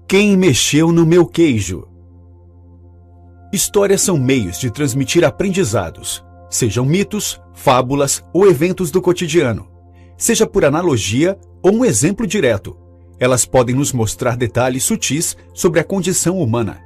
Quem mexeu no meu queijo? Histórias são meios de transmitir aprendizados, sejam mitos, fábulas ou eventos do cotidiano. Seja por analogia ou um exemplo direto, elas podem nos mostrar detalhes sutis sobre a condição humana.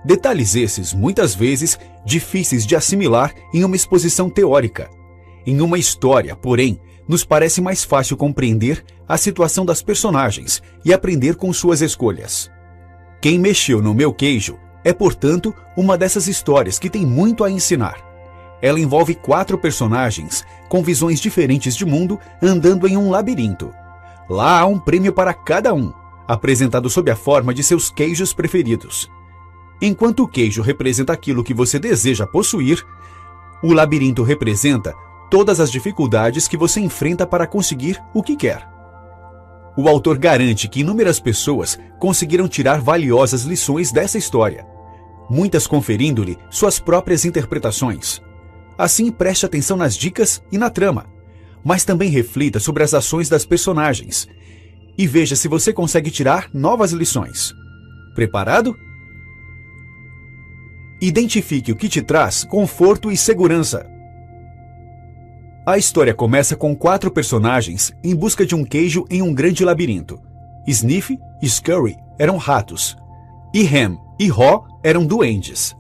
Detalhes esses, muitas vezes, difíceis de assimilar em uma exposição teórica. Em uma história, porém, nos parece mais fácil compreender a situação das personagens e aprender com suas escolhas. Quem mexeu no meu queijo é, portanto, uma dessas histórias que tem muito a ensinar. Ela envolve 4 personagens com visões diferentes de mundo andando em um labirinto. Lá há um prêmio para cada um, apresentado sob a forma de seus queijos preferidos. Enquanto o queijo representa aquilo que você deseja possuir, o labirinto representa todas as dificuldades que você enfrenta para conseguir o que quer. O autor garante que inúmeras pessoas conseguiram tirar valiosas lições dessa história, muitas conferindo-lhe suas próprias interpretações. Assim, preste atenção nas dicas e na trama, mas também reflita sobre as ações das personagens e veja se você consegue tirar novas lições. Preparado? Identifique o que te traz conforto e segurança. A história começa com 4 personagens em busca de um queijo em um grande labirinto. Sniff e Scurry eram ratos, e Ham e Haw eram duendes.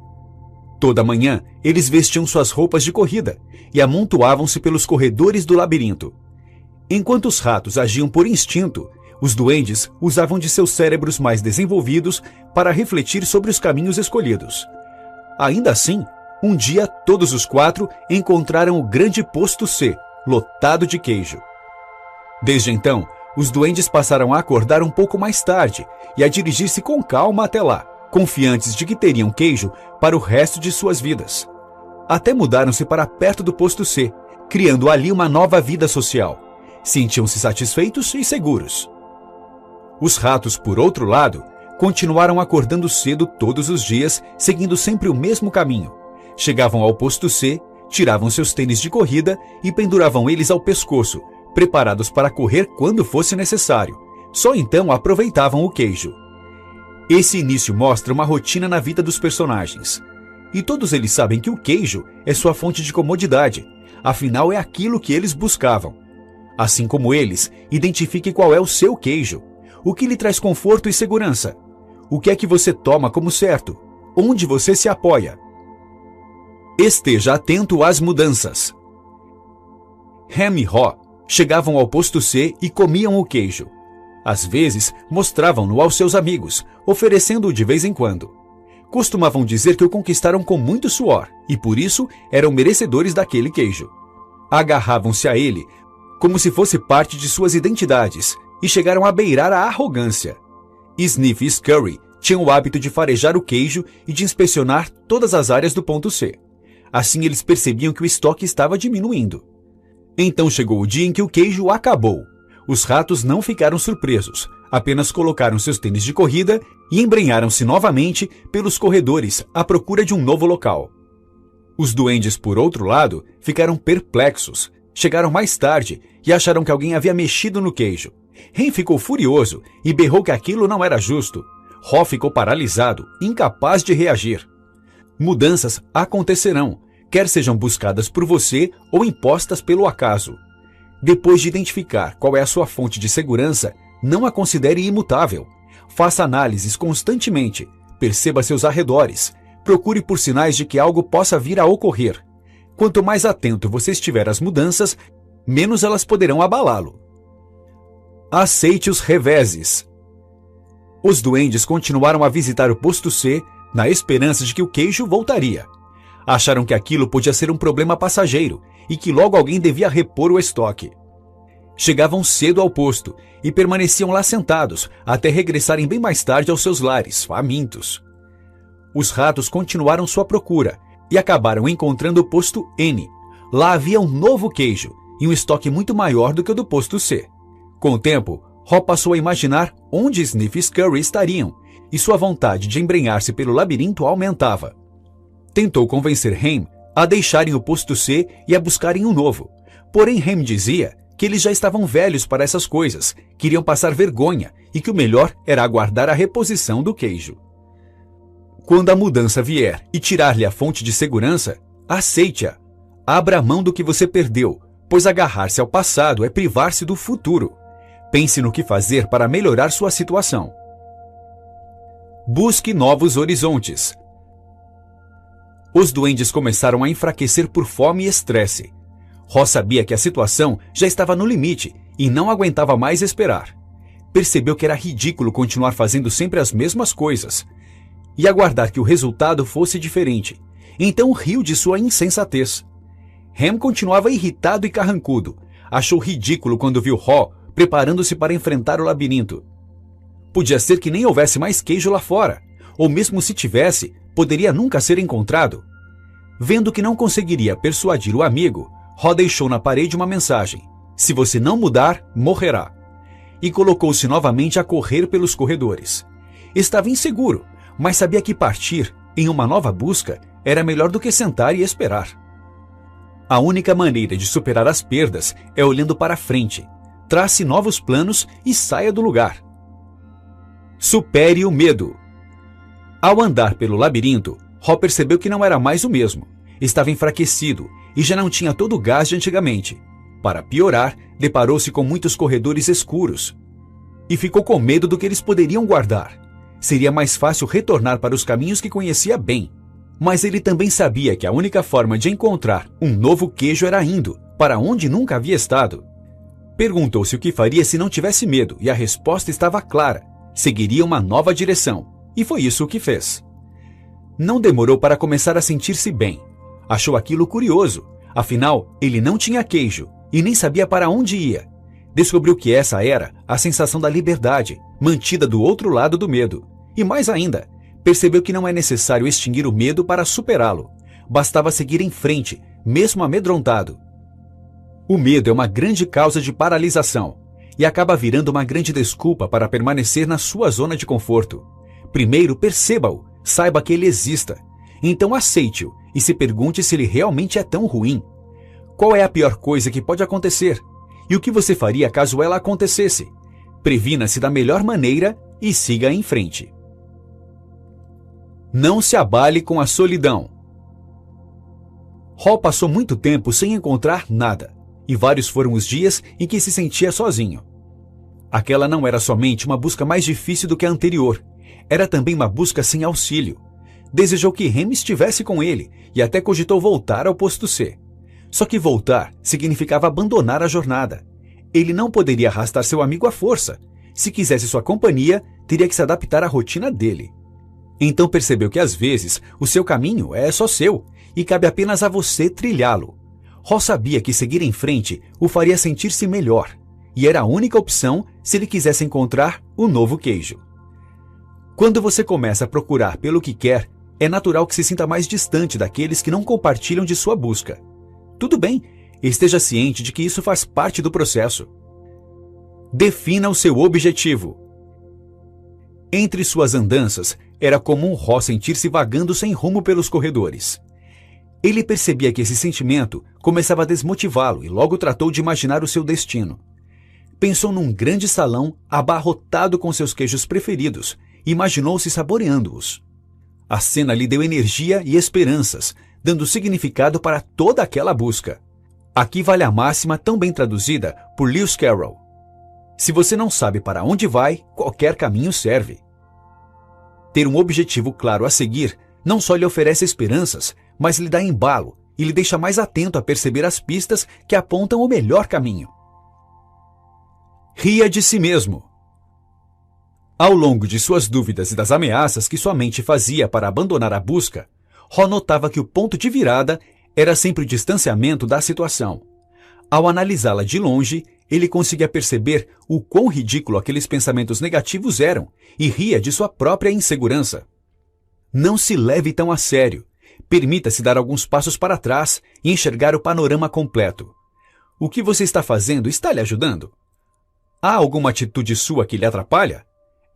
Toda manhã, eles vestiam suas roupas de corrida e amontoavam-se pelos corredores do labirinto. Enquanto os ratos agiam por instinto, os duendes usavam de seus cérebros mais desenvolvidos para refletir sobre os caminhos escolhidos. Ainda assim, um dia todos os 4 encontraram o grande posto C, lotado de queijo. Desde então, os duendes passaram a acordar um pouco mais tarde e a dirigir-se com calma até lá, confiantes de que teriam queijo para o resto de suas vidas. Até mudaram-se para perto do posto C, criando ali uma nova vida social. Sentiam-se satisfeitos e seguros. Os ratos, por outro lado, continuaram acordando cedo todos os dias, seguindo sempre o mesmo caminho. Chegavam ao posto C, tiravam seus tênis de corrida e penduravam eles ao pescoço, preparados para correr quando fosse necessário. Só então aproveitavam o queijo. Esse início mostra uma rotina na vida dos personagens. E todos eles sabem que o queijo é sua fonte de comodidade, afinal é aquilo que eles buscavam. Assim como eles, identifique qual é o seu queijo, o que lhe traz conforto e segurança, o que é que você toma como certo, onde você se apoia. Esteja atento às mudanças. Ham e Haw chegavam ao posto C e comiam o queijo. Às vezes, mostravam-no aos seus amigos, oferecendo-o de vez em quando. Costumavam dizer que o conquistaram com muito suor e, por isso, eram merecedores daquele queijo. Agarravam-se a ele como se fosse parte de suas identidades e chegaram a beirar a arrogância. Sniff e Scurry tinham o hábito de farejar o queijo e de inspecionar todas as áreas do ponto C. Assim eles percebiam que o estoque estava diminuindo. Então chegou o dia em que o queijo acabou. Os ratos não ficaram surpresos, apenas colocaram seus tênis de corrida e embrenharam-se novamente pelos corredores à procura de um novo local. Os duendes, por outro lado, ficaram perplexos. Chegaram mais tarde e acharam que alguém havia mexido no queijo. Ham ficou furioso e berrou que aquilo não era justo. Haw ficou paralisado, incapaz de reagir. Mudanças acontecerão, quer sejam buscadas por você ou impostas pelo acaso. Depois de identificar qual é a sua fonte de segurança, não a considere imutável. Faça análises constantemente, perceba seus arredores, procure por sinais de que algo possa vir a ocorrer. Quanto mais atento você estiver às mudanças, menos elas poderão abalá-lo. Aceite os reveses. Os duendes continuaram a visitar o posto C na esperança de que o queijo voltaria. Acharam que aquilo podia ser um problema passageiro e que logo alguém devia repor o estoque. Chegavam cedo ao posto e permaneciam lá sentados até regressarem bem mais tarde aos seus lares, famintos. Os ratos continuaram sua procura e acabaram encontrando o posto N. Lá havia um novo queijo e um estoque muito maior do que o do posto C. Com o tempo, Haw passou a imaginar onde Sniff e Scurry estariam e sua vontade de embrenhar-se pelo labirinto aumentava. Tentou convencer Ham a deixarem o posto C e a buscarem um novo, porém Ham dizia que eles já estavam velhos para essas coisas, queriam passar vergonha e que o melhor era aguardar a reposição do queijo. Quando a mudança vier e tirar-lhe a fonte de segurança, aceite-a. Abra a mão do que você perdeu, pois agarrar-se ao passado é privar-se do futuro. Pense no que fazer para melhorar sua situação. Busque novos horizontes. Os duendes começaram a enfraquecer por fome e estresse. Ross sabia que a situação já estava no limite e não aguentava mais esperar. Percebeu que era ridículo continuar fazendo sempre as mesmas coisas e aguardar que o resultado fosse diferente. Então riu de sua insensatez. Ham continuava irritado e carrancudo. Achou ridículo quando viu Haw preparando-se para enfrentar o labirinto. Podia ser que nem houvesse mais queijo lá fora, ou mesmo se tivesse, poderia nunca ser encontrado. Vendo que não conseguiria persuadir o amigo, Haw deixou na parede uma mensagem: "Se você não mudar, morrerá." E colocou-se novamente a correr pelos corredores. Estava inseguro, mas sabia que partir em uma nova busca era melhor do que sentar e esperar. A única maneira de superar as perdas é olhando para frente. Trace novos planos e saia do lugar. Supere o medo. Ao andar pelo labirinto, Haw percebeu que não era mais o mesmo. Estava enfraquecido e já não tinha todo o gás de antigamente. Para piorar, deparou-se com muitos corredores escuros e ficou com medo do que eles poderiam guardar. Seria mais fácil retornar para os caminhos que conhecia bem. Mas ele também sabia que a única forma de encontrar um novo queijo era indo para onde nunca havia estado. Perguntou-se o que faria se não tivesse medo e a resposta estava clara. Seguiria uma nova direção. E foi isso que fez. Não demorou para começar a sentir-se bem. Achou aquilo curioso. Afinal, ele não tinha queijo e nem sabia para onde ia. Descobriu que essa era a sensação da liberdade, mantida do outro lado do medo. E mais ainda, percebeu que não é necessário extinguir o medo para superá-lo. Bastava seguir em frente, mesmo amedrontado. O medo é uma grande causa de paralisação e acaba virando uma grande desculpa para permanecer na sua zona de conforto. Primeiro, perceba-o, saiba que ele exista. Então aceite-o e se pergunte se ele realmente é tão ruim. Qual é a pior coisa que pode acontecer? E o que você faria caso ela acontecesse? Previna-se da melhor maneira e siga em frente. Não se abale com a solidão. Haw passou muito tempo sem encontrar nada, e vários foram os dias em que se sentia sozinho. Aquela não era somente uma busca mais difícil do que a anterior, era também uma busca sem auxílio. Desejou que Ham estivesse com ele e até cogitou voltar ao posto C. Só que voltar significava abandonar a jornada. Ele não poderia arrastar seu amigo à força. Se quisesse sua companhia, teria que se adaptar à rotina dele. Então percebeu que às vezes o seu caminho é só seu e cabe apenas a você trilhá-lo. Haw sabia que seguir em frente o faria sentir-se melhor, e era a única opção se ele quisesse encontrar o novo queijo. Quando você começa a procurar pelo que quer, é natural que se sinta mais distante daqueles que não compartilham de sua busca. Tudo bem, esteja ciente de que isso faz parte do processo. Defina o seu objetivo. Entre suas andanças, era comum Haw sentir-se vagando sem rumo pelos corredores. Ele percebia que esse sentimento começava a desmotivá-lo e logo tratou de imaginar o seu destino. Pensou num grande salão abarrotado com seus queijos preferidos e imaginou-se saboreando-os. A cena lhe deu energia e esperanças, dando significado para toda aquela busca. Aqui vale a máxima tão bem traduzida por Lewis Carroll: se você não sabe para onde vai, qualquer caminho serve. Ter um objetivo claro a seguir não só lhe oferece esperanças, mas lhe dá embalo e lhe deixa mais atento a perceber as pistas que apontam o melhor caminho. Ria de si mesmo. Ao longo de suas dúvidas e das ameaças que sua mente fazia para abandonar a busca, Haw notava que o ponto de virada era sempre o distanciamento da situação. Ao analisá-la de longe, ele conseguia perceber o quão ridículo aqueles pensamentos negativos eram e ria de sua própria insegurança. Não se leve tão a sério. Permita-se dar alguns passos para trás e enxergar o panorama completo. O que você está fazendo está lhe ajudando? Há alguma atitude sua que lhe atrapalha?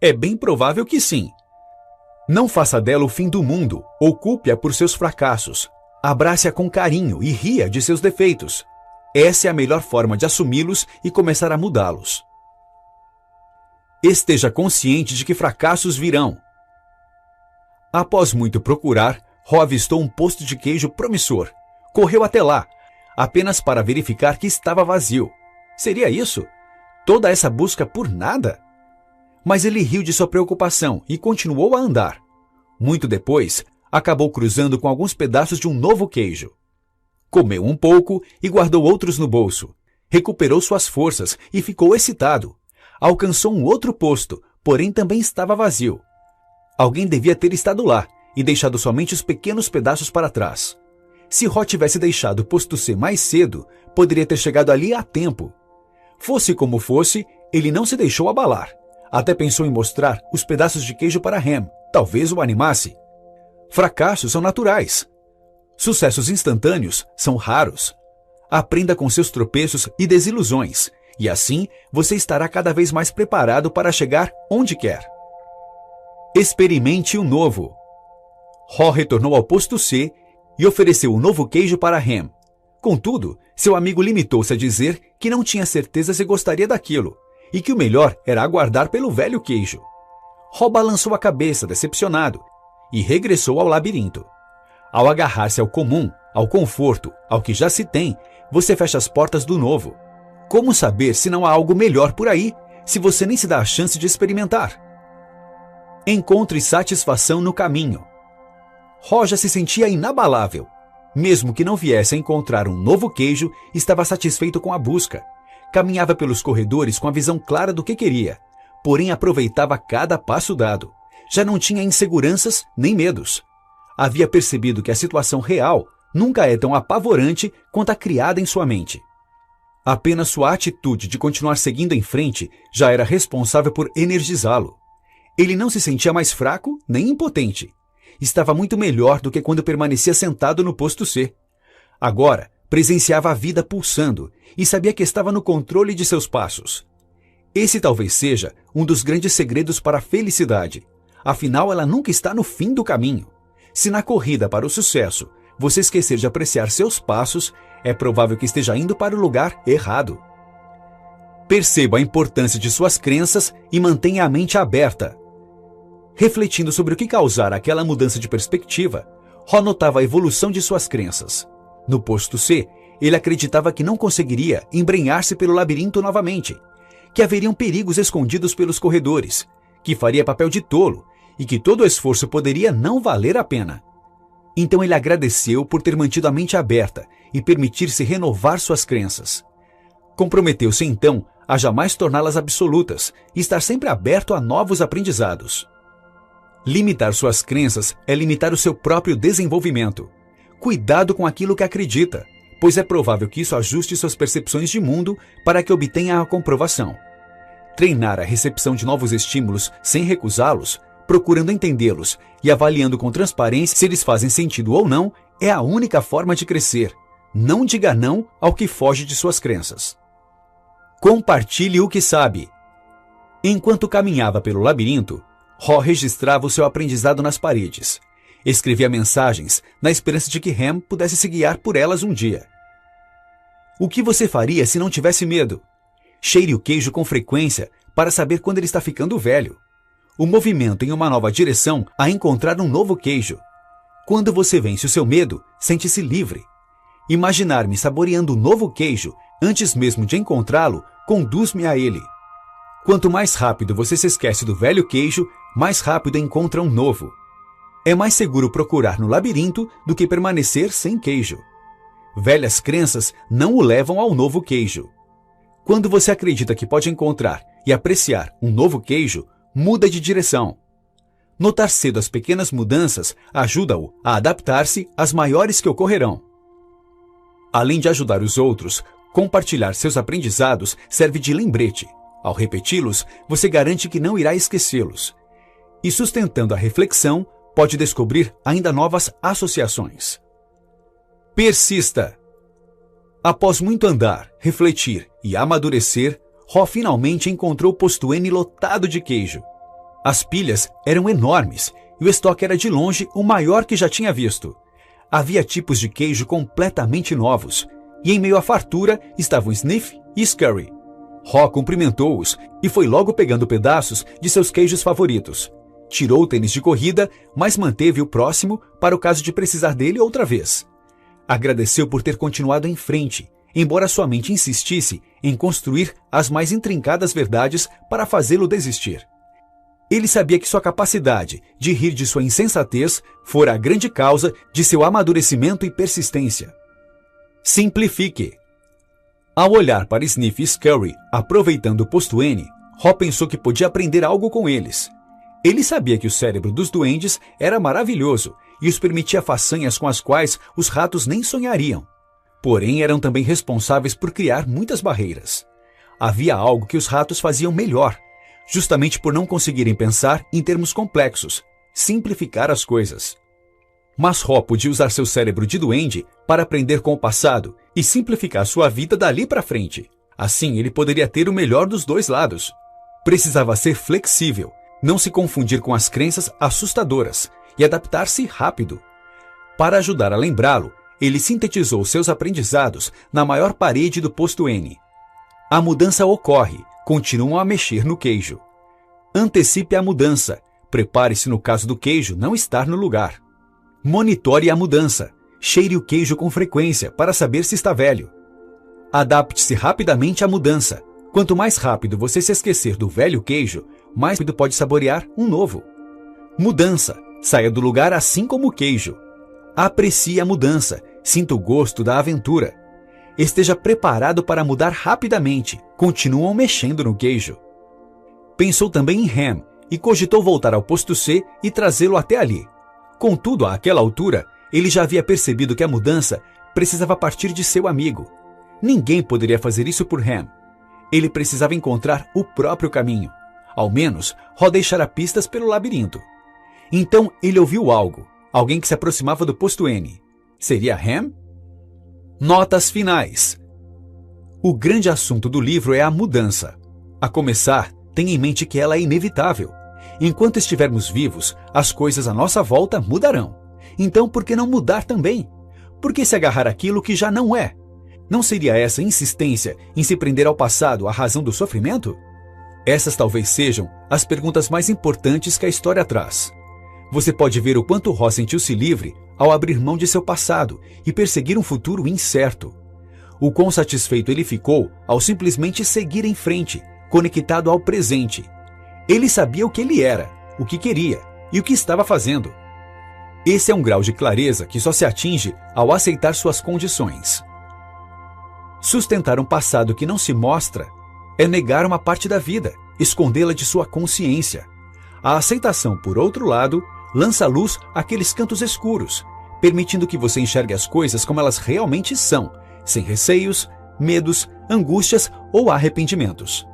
É bem provável que sim. Não faça dela o fim do mundo ou culpe-a por seus fracassos. Abrace-a com carinho e ria de seus defeitos. Essa é a melhor forma de assumi-los e começar a mudá-los. Esteja consciente de que fracassos virão. Após muito procurar, Ho avistou um posto de queijo promissor. Correu até lá, apenas para verificar que estava vazio. Seria isso? Toda essa busca por nada? Mas ele riu de sua preocupação e continuou a andar. Muito depois, acabou cruzando com alguns pedaços de um novo queijo. Comeu um pouco e guardou outros no bolso. Recuperou suas forças e ficou excitado. Alcançou um outro posto, porém também estava vazio. Alguém devia ter estado lá e deixado somente os pequenos pedaços para trás. Se Ho tivesse deixado o posto C mais cedo, poderia ter chegado ali a tempo. Fosse como fosse, ele não se deixou abalar. Até pensou em mostrar os pedaços de queijo para Ham, talvez o animasse. Fracassos são naturais. Sucessos instantâneos são raros. Aprenda com seus tropeços e desilusões, e assim você estará cada vez mais preparado para chegar onde quer. Experimente o novo. Ho retornou ao posto C e ofereceu o novo queijo para Ham. Contudo, seu amigo limitou-se a dizer que não tinha certeza se gostaria daquilo, e que o melhor era aguardar pelo velho queijo. Ho balançou a cabeça, decepcionado, e regressou ao labirinto. Ao agarrar-se ao comum, ao conforto, ao que já se tem, você fecha as portas do novo. Como saber se não há algo melhor por aí, se você nem se dá a chance de experimentar? Encontre satisfação no caminho. Ho já se sentia inabalável. Mesmo que não viesse a encontrar um novo queijo, estava satisfeito com a busca. Caminhava pelos corredores com a visão clara do que queria, porém aproveitava cada passo dado. Já não tinha inseguranças nem medos. Havia percebido que a situação real nunca é tão apavorante quanto a criada em sua mente. Apenas sua atitude de continuar seguindo em frente já era responsável por energizá-lo. Ele não se sentia mais fraco nem impotente. Estava muito melhor do que quando permanecia sentado no posto C. Agora, presenciava a vida pulsando e sabia que estava no controle de seus passos. Esse talvez seja um dos grandes segredos para a felicidade. Afinal, ela nunca está no fim do caminho. Se na corrida para o sucesso você esquecer de apreciar seus passos, é provável que esteja indo para o lugar errado. Perceba a importância de suas crenças e mantenha a mente aberta. Refletindo sobre o que causara aquela mudança de perspectiva, Ho notava a evolução de suas crenças. No posto C, ele acreditava que não conseguiria embrenhar-se pelo labirinto novamente, que haveriam perigos escondidos pelos corredores, que faria papel de tolo e que todo o esforço poderia não valer a pena. Então ele agradeceu por ter mantido a mente aberta e permitir-se renovar suas crenças. Comprometeu-se então a jamais torná-las absolutas e estar sempre aberto a novos aprendizados. Limitar suas crenças é limitar o seu próprio desenvolvimento. Cuidado com aquilo que acredita, pois é provável que isso ajuste suas percepções de mundo para que obtenha a comprovação. Treinar a recepção de novos estímulos sem recusá-los, procurando entendê-los e avaliando com transparência se eles fazem sentido ou não, é a única forma de crescer. Não diga não ao que foge de suas crenças. Compartilhe o que sabe. Enquanto caminhava pelo labirinto, Ho registrava o seu aprendizado nas paredes. Escrevia mensagens na esperança de que Ham pudesse se guiar por elas um dia. O que você faria se não tivesse medo? Cheire o queijo com frequência para saber quando ele está ficando velho. O movimento em uma nova direção a encontrar um novo queijo. Quando você vence o seu medo, sente-se livre. Imaginar-me saboreando um novo queijo antes mesmo de encontrá-lo conduz-me a ele. Quanto mais rápido você se esquece do velho queijo, mais rápido encontra um novo. É mais seguro procurar no labirinto do que permanecer sem queijo. Velhas crenças não o levam ao novo queijo. Quando você acredita que pode encontrar e apreciar um novo queijo, muda de direção. Notar cedo as pequenas mudanças ajuda-o a adaptar-se às maiores que ocorrerão. Além de ajudar os outros, compartilhar seus aprendizados serve de lembrete. Ao repeti-los, você garante que não irá esquecê-los. E sustentando a reflexão, pode descobrir ainda novas associações. Persista! Após muito andar, refletir e amadurecer, Ho finalmente encontrou o posto N lotado de queijo. As pilhas eram enormes e o estoque era de longe o maior que já tinha visto. Havia tipos de queijo completamente novos e em meio à fartura estavam Sniff e Scurry. Haw cumprimentou-os e foi logo pegando pedaços de seus queijos favoritos. Tirou o tênis de corrida, mas manteve o próximo para o caso de precisar dele outra vez. Agradeceu por ter continuado em frente, embora sua mente insistisse em construir as mais intrincadas verdades para fazê-lo desistir. Ele sabia que sua capacidade de rir de sua insensatez fora a grande causa de seu amadurecimento e persistência. Simplifique. Ao olhar para Sniff e Scurry aproveitando o posto N, Haw pensou que podia aprender algo com eles. Ele sabia que o cérebro dos duendes era maravilhoso e os permitia façanhas com as quais os ratos nem sonhariam. Porém, eram também responsáveis por criar muitas barreiras. Havia algo que os ratos faziam melhor, justamente por não conseguirem pensar em termos complexos, simplificar as coisas. Mas Haw podia usar seu cérebro de duende para aprender com o passado e simplificar sua vida dali para frente. Assim, ele poderia ter o melhor dos dois lados. Precisava ser flexível, não se confundir com as crenças assustadoras e adaptar-se rápido. Para ajudar a lembrá-lo, ele sintetizou seus aprendizados na maior parede do posto N. A mudança ocorre, continuam a mexer no queijo. Antecipe a mudança, prepare-se no caso do queijo não estar no lugar. Monitore a mudança, cheire o queijo com frequência para saber se está velho. Adapte-se rapidamente à mudança. Quanto mais rápido você se esquecer do velho queijo, mais rápido pode saborear um novo. Mudança, saia do lugar assim como o queijo. Aprecie a mudança, sinta o gosto da aventura. Esteja preparado para mudar rapidamente, continuam mexendo no queijo. Pensou também em Ham e cogitou voltar ao posto C e trazê-lo até ali. Contudo, àquela altura, ele já havia percebido que a mudança precisava partir de seu amigo. Ninguém poderia fazer isso por Ham. Ele precisava encontrar o próprio caminho. Ao menos, Haw deixara pistas pelo labirinto. Então, ele ouviu algo. Alguém que se aproximava do posto N. Seria Ham? Notas finais. O grande assunto do livro é a mudança. A começar, tenha em mente que ela é inevitável. Enquanto estivermos vivos, as coisas à nossa volta mudarão. Então, por que não mudar também? Por que se agarrar àquilo que já não é? Não seria essa insistência em se prender ao passado a razão do sofrimento? Essas talvez sejam as perguntas mais importantes que a história traz. Você pode ver o quanto Haw sentiu-se livre ao abrir mão de seu passado e perseguir um futuro incerto. O quão satisfeito ele ficou ao simplesmente seguir em frente, conectado ao presente. Ele sabia o que ele era, o que queria e o que estava fazendo. Esse é um grau de clareza que só se atinge ao aceitar suas condições. Sustentar um passado que não se mostra é negar uma parte da vida, escondê-la de sua consciência. A aceitação, por outro lado, lança luz àqueles cantos escuros, permitindo que você enxergue as coisas como elas realmente são, sem receios, medos, angústias ou arrependimentos.